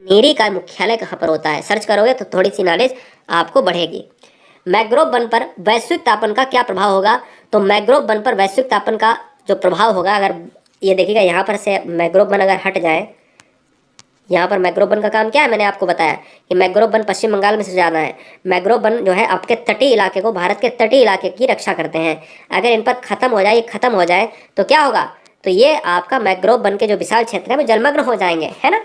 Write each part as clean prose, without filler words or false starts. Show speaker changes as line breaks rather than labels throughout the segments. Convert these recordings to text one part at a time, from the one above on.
नीरी का मुख्यालय कहाँ पर होता है? सर्च करोगे तो थोड़ी सी नॉलेज आपको बढ़ेगी। मैंग्रोव वन पर वैश्विक तापन का क्या प्रभाव होगा? तो मैंग्रोव वन पर वैश्विक तापन का जो प्रभाव होगा, अगर ये देखिएगा यहाँ पर से मैंग्रोव वन अगर हट जाए, यहाँ पर मैंग्रोव वन का काम क्या है, मैंने आपको बताया कि मैंग्रोव वन पश्चिम बंगाल में से ज़्यादा है। मैंग्रोव वन जो है आपके तटीय इलाके को, भारत के तटीय इलाके की रक्षा करते हैं। अगर इन पर खत्म हो जाए, ये खत्म हो जाए तो क्या होगा? तो ये आपका मैंग्रोव वन के जो विशाल क्षेत्र है वो जलमग्न हो जाएंगे, है ना।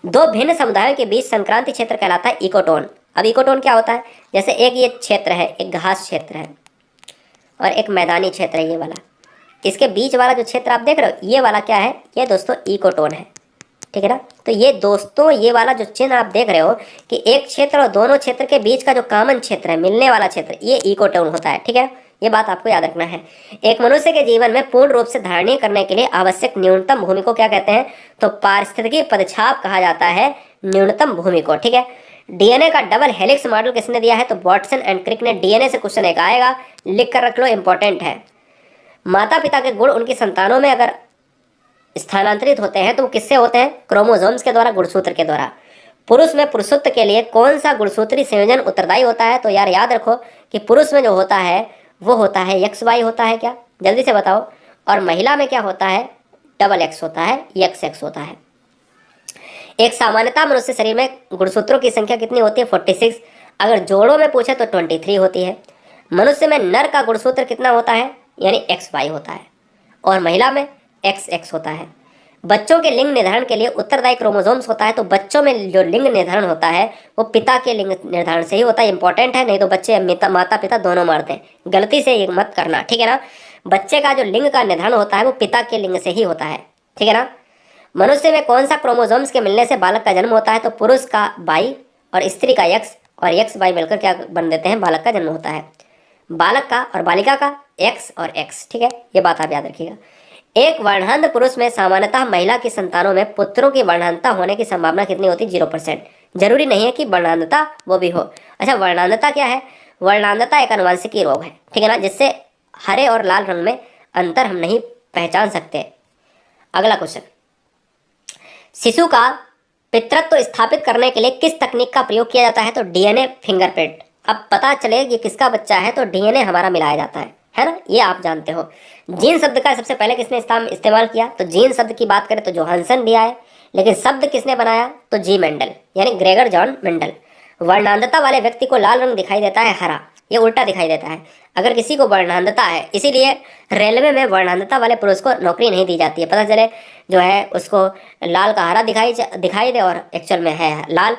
दो भिन्न समुदायों के बीच संक्रांति क्षेत्र कहलाता है इकोटोन। अब इकोटोन क्या होता है? जैसे एक ये क्षेत्र है, एक घास क्षेत्र है और एक मैदानी क्षेत्र है, ये वाला। इसके बीच वाला जो क्षेत्र आप देख रहे हो, ये वाला क्या है? ये दोस्तों इकोटोन है, ठीक है ना। तो ये दोस्तों, ये वाला जो चिन्ह आप देख रहे हो कि एक क्षेत्र और दोनों क्षेत्र के बीच का जो कॉमन क्षेत्र है, मिलने वाला क्षेत्र, ये इकोटोन होता है, ठीक है। ये बात आपको याद रखना है। एक मनुष्य के जीवन में पूर्ण रूप से धारणीय करने के लिए आवश्यक न्यूनतम भूमि को क्या कहते हैं? तो पारिस्थितिकी पदछाप कहा जाता है न्यूनतम भूमि को, ठीक है। डीएनए का डबल हेलिक्स मॉडल किसने दिया है? तो वाटसन एंड क्रिक ने। डीएनए से क्वेश्चन एक आएगा, लिख कर रख लो, इंपॉर्टेंट है। माता पिता के गुण उनकी संतानों में अगर स्थानांतरित होते हैं तो वो किससे होते हैं? क्रोमोसोम्स के द्वारा, गुणसूत्र के द्वारा। पुरुष में पुरुषत्व के लिए कौन सा गुणसूत्री संयोजन उत्तरदायी होता है? तो यार याद रखो कि पुरुष में जो होता है वो होता है XY होता है, क्या जल्दी से बताओ। और महिला में क्या होता है? डबल X होता है, XX होता है। एक सामान्यतः मनुष्य शरीर में गुणसूत्रों की संख्या कितनी होती है? 46। अगर जोड़ों में पूछे तो 23 होती है। मनुष्य में नर का गुणसूत्र कितना होता है? यानी XY होता है, और महिला में XX होता है। बच्चों के लिंग निर्धारण के लिए उत्तरदायी क्रोमोसोम्स होता है। तो बच्चों में जो लिंग निर्धारण होता है वो पिता के लिंग निर्धारण से ही होता है, इंपॉर्टेंट है, नहीं तो बच्चे माता पिता दोनों मारते हैं, गलती से ये मत करना, ठीक है ना। बच्चे का जो लिंग का निर्धारण होता है वो पिता के लिंग से ही होता है, ठीक है ना। मनुष्य में कौन सा क्रोमोसोम्स के मिलने से बालक का जन्म होता है? तो पुरुष का Y और स्त्री का X और XY मिलकर क्या बन देते हैं? बालक का जन्म होता है। बालक का और बालिका का X और X, ठीक है, ये बात आप याद रखिएगा। एक वर्णांध पुरुष में सामान्यतः महिला की संतानों में पुत्रों की वर्णांधता होने की संभावना कितनी होती है? 0%। जरूरी नहीं है कि वर्णांधता वो भी हो। अच्छा, वर्णांधता क्या है? वर्णांधता एक आनुवंशिकी रोग है, ठीक है ना, जिससे हरे और लाल रंग में अंतर हम नहीं पहचान सकते। अगला क्वेश्चन, शिशु का पितृत्व स्थापित करने के लिए किस तकनीक का प्रयोग किया जाता है? तो डीएनए फिंगरप्रिंट। अब पता चले कि किसका बच्चा है तो डीएनए हमारा मिलाया जाता है ना, ये आप जानते हो। जीन शब्द का सबसे पहले किसने इस्तेमाल किया? तो जीन शब्द की बात करें तो जोहानसन दिया है, लेकिन शब्द किसने बनाया? तो जी मेंडल, यानी ग्रेगर जॉन मेंडल। वर्णांधता वाले व्यक्ति को लाल रंग दिखाई देता है, हरा, ये उल्टा दिखाई देता है अगर किसी को वर्णांधता है। इसीलिए रेलवे में वर्णांधता वाले पुरुष को नौकरी नहीं दी जाती है। पता चले जो है उसको लाल का हरा दिखाई दे और एक्चुअल में है लाल,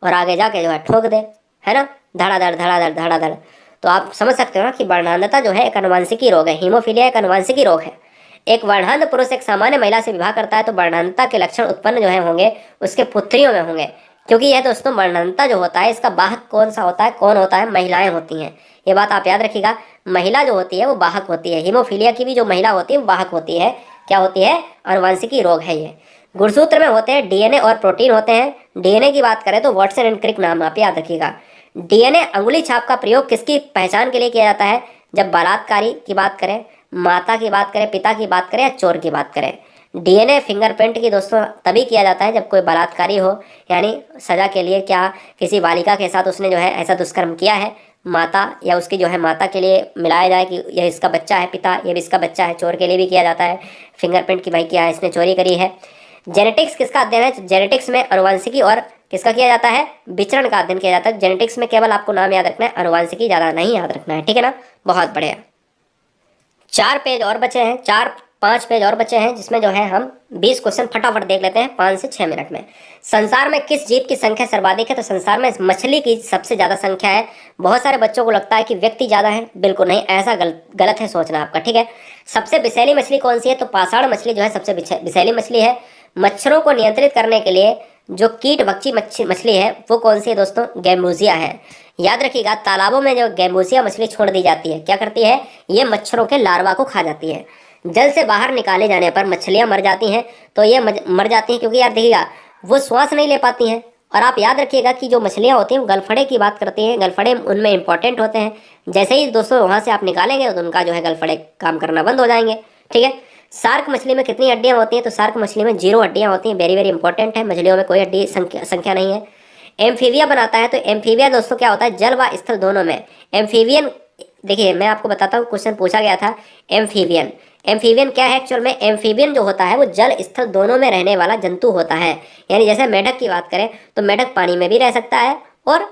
और आगे जाके जो है ठोक दे, है ना, धड़ाधड़ धड़ाधड़ धड़ाधड़। तो आप समझ सकते हो ना कि वर्णांधता जो है एक आनुवंशिकी रोग है। हीमोफीलिया एक आनुवंशिकी रोग है। एक वर्णांध पुरुष एक सामान्य महिला से विवाह करता है तो वर्णांधता के लक्षण उत्पन्न जो है होंगे उसके पुत्रियों में होंगे, क्योंकि यह दोस्तों वर्णांधता जो होता है इसका वाहक कौन सा होता है? कौन होता है? महिलाएं होती हैं। ये बात आप याद रखिएगा, महिला जो होती है वो वाहक होती है। हीमोफीलिया की भी जो महिला होती है वो वाहक होती है। क्या होती है? आनुवंशिकी रोग है ये। गुणसूत्र में होते हैं डीएनए और प्रोटीन होते हैं। डीएनए की बात करें तो वाटसन एंड क्रिक नाम आप याद रखिएगा। डीएनए अंगुली छाप का प्रयोग किसकी पहचान के लिए किया जाता है? जब बलात्कारी की बात करें, माता की बात करें, पिता की बात करें या चोर की बात करें। डीएनए फिंगरप्रिंट की दोस्तों तभी किया जाता है जब कोई बलात्कारी हो, यानी सजा के लिए, क्या किसी बालिका के साथ उसने जो है ऐसा दुष्कर्म किया है, माता या उसकी जो है माता के लिए मिलाया जाए कि यह इसका बच्चा है, पिता ये भी इसका बच्चा है। चोर के लिए भी किया जाता है फिंगरप्रिंट की, भाई क्या है इसने चोरी करी है। जेनेटिक्स किसका अध्ययन है? जेनेटिक्स में आनुवंशिकी और किसका किया जाता है? विचरण का अध्ययन किया जाता है। जेनेटिक्स में केवल आपको नाम याद रखना है, आनुवंशिकी ज़्यादा नहीं याद रखना है, ठीक है ना। बहुत बढ़िया। 4 पेज और बचे हैं, 4-5 पेज और बचे हैं, जिसमें जो है हम 20 क्वेश्चन फटाफट देख लेते हैं 5 से 6 मिनट में। संसार में किस जीव की संख्या सर्वाधिक है? तो संसार में मछली की सबसे ज़्यादा संख्या है। बहुत सारे बच्चों को लगता है कि व्यक्ति ज़्यादा है, बिल्कुल नहीं, ऐसा गलत है सोचना आपका, ठीक है। सबसे विषैली मछली कौन सी है? तो पाषाण मछली जो है सबसे विषैली मछली है। मच्छरों को नियंत्रित करने के लिए जो कीट भक्षी मछली है वो कौन सी है दोस्तों? गैम्बूसिया है। याद रखिएगा, तालाबों में जो गैम्बूसिया मछली छोड़ दी जाती है, क्या करती है? ये मच्छरों के लार्वा को खा जाती है। जल से बाहर निकाले जाने पर मछलियां मर जाती हैं। तो ये मर जाती हैं क्योंकि यार देखिएगा वो श्वास नहीं ले पाती हैं। और आप याद रखिएगा कि जो मछलियां होती हैं वो गलफड़े की बात करती हैं, गलफड़े उनमें इंपॉर्टेंट होते हैं। जैसे ही दोस्तों वहाँ से आप निकालेंगे तो उनका जो है गलफड़े काम करना बंद हो जाएंगे, ठीक है। शार्क मछली में कितनी हड्डियां होती हैं? तो शार्क मछली में 0 हड्डियां होती हैं। वेरी वेरी इंपॉर्टेंट है, मछलियों में कोई हड्डी संख्या नहीं है। एम्फीबिया बनाता है, तो एम्फीबिया दोस्तों क्या होता है? जल व स्थल दोनों में। एम्फीबियन, देखिए मैं आपको बताता हूँ, क्वेश्चन पूछा गया था एम्फीबियन। एम्फीबियन क्या है एक्चुअल में? एम्फीबियन जो होता है वो जल स्थल दोनों में रहने वाला जंतु होता है। यानी जैसे मेढक की बात करें तो मेढक पानी में भी रह सकता है और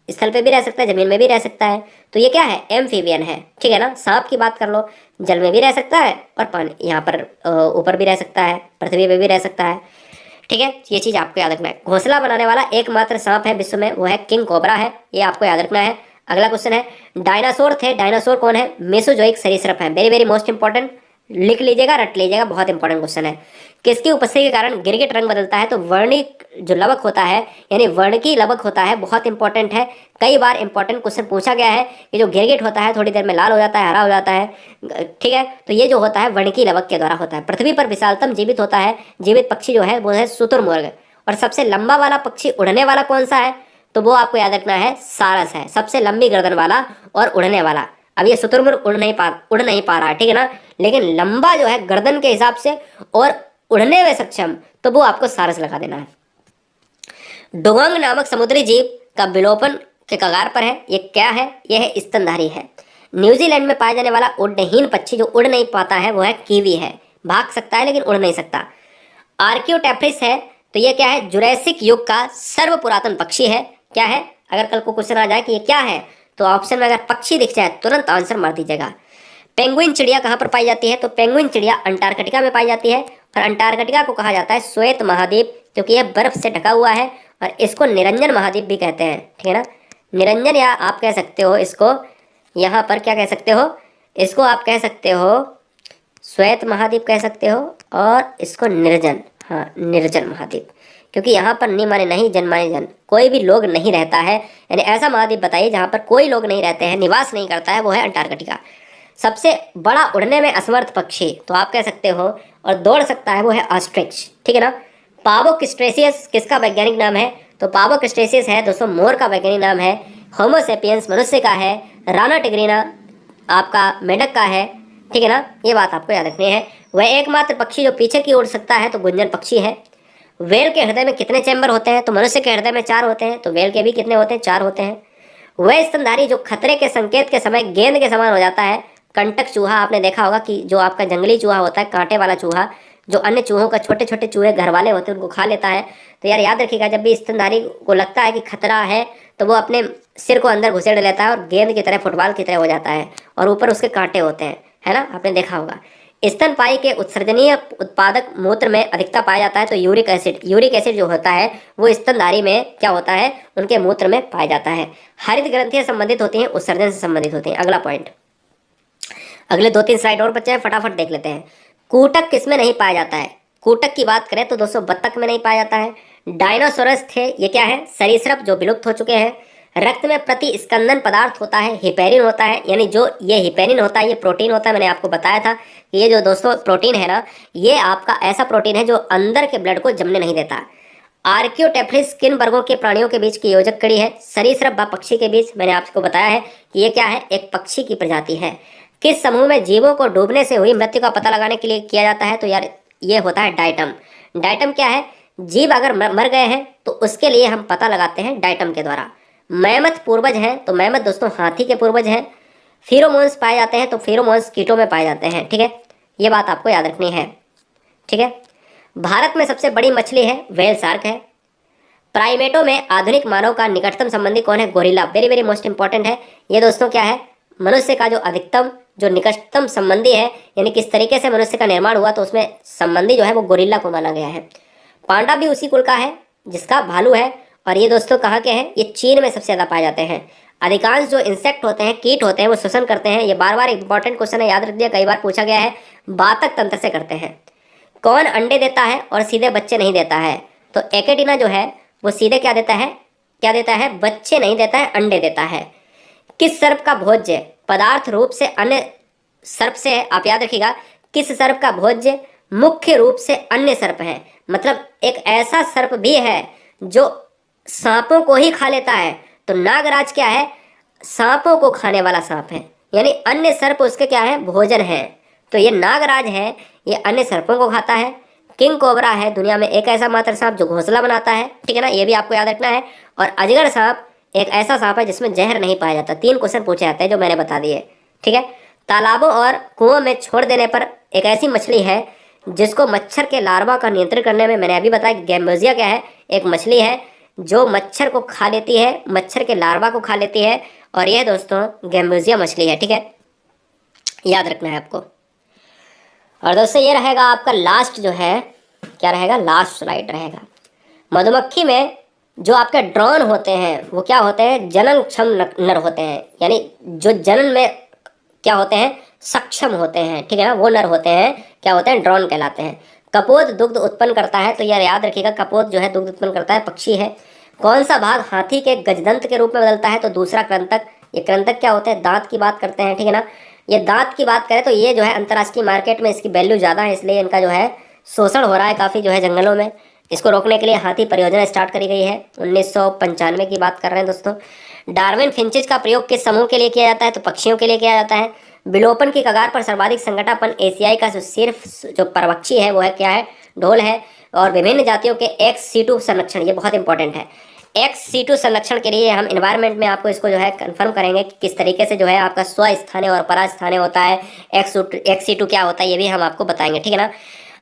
स्थल पे भी रह सकता है, जमीन में भी रह सकता है। तो ये क्या है? एम्फीबियन है, ठीक है ना। सांप की बात कर लो, जल में भी रह सकता है और पानी यहाँ पर ऊपर भी रह सकता है, पृथ्वी पे भी रह सकता है, ठीक है। ये चीज आपको याद रखना है। घोंसला बनाने वाला एकमात्र सांप है विश्व में, वो है किंग कोबरा है, ये आपको याद रखना है। अगला क्वेश्चन है, डायनासोर थे, डायनासोर कौन है? मेसोजोइक सरीसृप है। वेरी वेरी मोस्ट इंपॉर्टेंट, लिख लीजिएगा, रट लीजिएगा, बहुत इंपॉर्टेंट क्वेश्चन है। किसकी उपस्थिति के कारण गिरगिट रंग बदलता है? तो वर्णिक जो लवक होता है, यानी वर्णकी लवक होता है, बहुत इंपॉर्टेंट है। कई बार इंपॉर्टेंट क्वेश्चन पूछा गया है कि जो गिरगिट होता है थोड़ी देर में लाल हो जाता है, हरा हो जाता है, ठीक है। तो ये जो होता है वर्णकी लवक के द्वारा होता है। पृथ्वी पर विशालतम जीवित होता है, जीवित पक्षी जो है वो है शुतुरमुर्ग। और सबसे लंबा वाला पक्षी उड़ने वाला कौन सा है? तो वो आपको याद रखना है सारस है, सबसे लंबी गर्दन वाला और उड़ने वाला। अब ये शुतुरमुर्ग उड़ नहीं पा रहा है, ठीक है ना, लेकिन लंबा जो है गर्दन के हिसाब से और उड़ने में सक्षम, तो वो आपको सारस लगा देना है। डुगोंग नामक समुद्री जीव का विलोपन के कगार पर है, ये क्या है? ये है स्तनधारी है। न्यूजीलैंड में पाया जाने वाला उड़नहीन पक्षी जो उड़ नहीं पाता है वो है कीवी है, भाग सकता है लेकिन उड़ नहीं सकता। आर्कियोटेफ्रिस है, तो ये क्या है? जुरैसिक युग का सर्व पुरातन पक्षी है। क्या है? अगर कल को क्वेश्चन आ जाए कि ये क्या है, तो ऑप्शन में अगर पक्षी दिख जाए तुरंत आंसर मार दीजिएगा। पेंगुइन चिड़िया कहाँ पर पाई जाती है? तो पेंगुइन चिड़िया अंटार्कटिका में पाई जाती है, और अंटार्कटिका को कहा जाता है श्वेत महाद्वीप, क्योंकि यह बर्फ से ढका हुआ है, और इसको निरंजन महाद्वीप भी कहते हैं, ठीक है ना। निरंजन, या आप कह सकते हो इसको, यहाँ पर क्या कह सकते हो? इसको आप कह सकते हो श्वेत महाद्वीप कह सकते हो, और इसको निर्जन, हाँ निर्जन महाद्वीप, क्योंकि यहाँ पर नि माने नहीं, जन माने जन, कोई भी लोग नहीं रहता है। यानी ऐसा महाद्वीप बताइए जहाँ पर कोई लोग नहीं रहते हैं, निवास नहीं करता है, वो है अंटार्कटिका। सबसे बड़ा उड़ने में असमर्थ पक्षी तो आप कह सकते हो और दौड़ सकता है, वो है ऑस्ट्रिच, ठीक है ना। पावोक किसका वैज्ञानिक नाम है? तो पावोक है दोस्तों मोर का वैज्ञानिक नाम है। होमोसेपियंस मनुष्य का है। राना टिग्रीना आपका मेढक का है, ठीक है ना। ये बात आपको याद रखनी है। वह एकमात्र पक्षी जो पीछे की उड़ सकता है तो गुंजन पक्षी है। वेल के हृदय में कितने चैम्बर होते हैं? तो मनुष्य के हृदय में 4 होते हैं, तो वेल के भी कितने होते हैं? 4 होते हैं। वह स्तनधारी जो खतरे के संकेत के समय गेंद के समान हो जाता है, कंटक चूहा, आपने देखा होगा कि जो आपका जंगली चूहा होता है, कांटे वाला चूहा, जो अन्य चूहों का छोटे छोटे चूहे घर वाले होते हैं उनको खा लेता है। तो यार याद रखिएगा, जब भी स्तनधारी को लगता है कि खतरा है तो वो अपने सिर को अंदर घुसेड़ लेता है और गेंद की तरह, फुटबॉल की तरह हो जाता है, और ऊपर उसके कांटे होते हैं, है ना, आपने देखा होगा। स्तनपायी के उत्सर्जनीय उत्पादक मूत्र में अधिकता पाया जाता है, तो यूरिक एसिड जो होता है वो स्तनधारी में क्या होता है? उनके मूत्र में पाया जाता है। हरित ग्रंथियां संबंधित होती हैं उत्सर्जन से संबंधित होती हैं। अगला पॉइंट, अगले 2-3 स्लाइड और बच्चे हैं, फटाफट देख लेते हैं। कूटक किसमें नहीं पाया जाता है? कूटक की बात करें तो दोस्तों बत्तख में नहीं पाया जाता है। डायनासोरस थे, ये क्या है? सरीसृप जो विलुप्त हो चुके हैं। रक्त में प्रतिस्कंदन पदार्थ होता है, हिपेरिन होता है, यानी जो ये हिपेरिन होता है ये प्रोटीन होता है। मैंने आपको बताया था कि ये जो दोस्तों प्रोटीन है ना, ये आपका ऐसा प्रोटीन है जो अंदर के ब्लड को जमने नहीं देता। आर्कियोटेफ्रिस किन वर्गों के प्राणियों के बीच की योजक कड़ी है? सरीसृप व पक्षी के बीच। मैंने आपको बताया है कि ये क्या है? एक पक्षी की प्रजाति है। किस समूह में जीवों को डूबने से हुई मृत्यु का पता लगाने के लिए किया जाता है? तो यार ये होता है डाइटम। डाइटम क्या है? जीव अगर मर गए हैं तो उसके लिए हम पता लगाते हैं डाइटम के द्वारा। मैमथ पूर्वज हैं, तो मैमथ दोस्तों हाथी के पूर्वज हैं। फेरोमोन्स पाए जाते हैं, तो फेरोमोन्स कीटों में पाए जाते हैं, ठीक है। ये बात आपको याद रखनी है, ठीक है। भारत में सबसे बड़ी मछली है व्हेल शार्क है। प्राइमेटों में आधुनिक मानव का निकटतम संबंधी कौन है? Gorilla. Very very most important है ये दोस्तों। क्या है? मनुष्य का जो अधिकतम जो निकटतम संबंधी है, यानी किस तरीके से मनुष्य का निर्माण हुआ, तो उसमें संबंधी जो है वो गोरिल्ला को माना गया है। पांडा भी उसी कुल का है जिसका भालू है, और ये दोस्तों कहाँ के हैं? ये चीन में सबसे ज़्यादा पाए जाते हैं। अधिकांश जो इंसेक्ट होते हैं, कीट होते हैं, वो श्वसन करते हैं। ये बार बार इंपॉर्टेंट क्वेश्चन है, याद रख दिया, कई बार पूछा गया है। बातक तंत्र से करते हैं। कौन अंडे देता है और सीधे बच्चे नहीं देता है? तो एकेटिना जो है वो सीधे क्या देता है? बच्चे नहीं देता है, अंडे देता है। किस सर्प का भोज्य पदार्थ रूप से अन्य सर्प से है? आप याद रखिएगा, किस सर्प का भोज्य मुख्य रूप से अन्य सर्प है। मतलब एक ऐसा सर्प भी है जो सांपों को ही खा लेता है। तो नागराज क्या है? सांपों को खाने वाला सांप है, यानी अन्य सर्प उसके क्या है? भोजन है। तो ये नागराज है, ये अन्य सर्पों को खाता है। किंग कोबरा है दुनिया में एक ऐसा मात्र सांप जो घोंसला बनाता है, ठीक है ना, ये भी आपको याद रखना है। और अजगर सांप एक ऐसा सांप है जिसमें जहर नहीं पाया जाता। 3 क्वेश्चन पूछे जाते हैं जो मैंने बता दिए, ठीक है। तालाबों और कुओं में छोड़ देने पर एक ऐसी मछली है जिसको मच्छर के लार्वा का नियंत्रण करने में, मैंने अभी बताया कि गैम्बोजिया क्या है, एक मछली है जो मच्छर को खा लेती है, मच्छर के लार्वा को खा लेती है, और यह दोस्तों गैम्बोजिया मछली है, ठीक है, याद रखना है आपको। और दोस्तों ये रहेगा आपका लास्ट जो है, क्या रहेगा, लास्ट स्लाइड रहेगा। मधुमक्खी में जो आपके ड्रोन होते हैं वो क्या होते हैं, जननक्षम नर होते हैं, यानी जो जनन में क्या होते हैं, सक्षम होते हैं, ठीक है ना, वो नर होते हैं, क्या होते हैं, ड्रोन कहलाते हैं। कपोत दुग्ध उत्पन्न करता है, तो यार याद रखिएगा कपोत जो है दुग्ध उत्पन्न करता है, पक्षी है। कौन सा भाग हाथी के गजदंत के रूप में बदलता है, तो दूसरा कृंतक। ये कृंतक क्या होते हैं, दांत की बात करते हैं, ठीक है ना। ये दांत की बात करें तो ये जो है अंतर्राष्ट्रीय मार्केट में इसकी वैल्यू ज़्यादा है, इसलिए इनका जो है शोषण हो रहा है काफ़ी जो है जंगलों में। इसको रोकने के लिए हाथी परियोजना स्टार्ट करी गई है, 1995 की बात कर रहे हैं दोस्तों। डार्विन फिंचेज का प्रयोग किस समूह के लिए किया जाता है, तो पक्षियों के लिए किया जाता है। विलोपन की कगार पर सर्वाधिक संकटापन एशियाई का जो सिर्फ जो परवक्षी है वो है क्या है, ढोल है। और विभिन्न जातियों के ex-situ संरक्षण, ये बहुत इंपॉर्टेंट है। ex-situ संरक्षण के लिए हम इन्वायरमेंट में आपको इसको जो है कंफर्म करेंगे कि किस तरीके से जो है आपका स्वस्थानीय और परास्थानीय होता है, ex-situ क्या होता है ये भी हम आपको बताएंगे, ठीक है ना।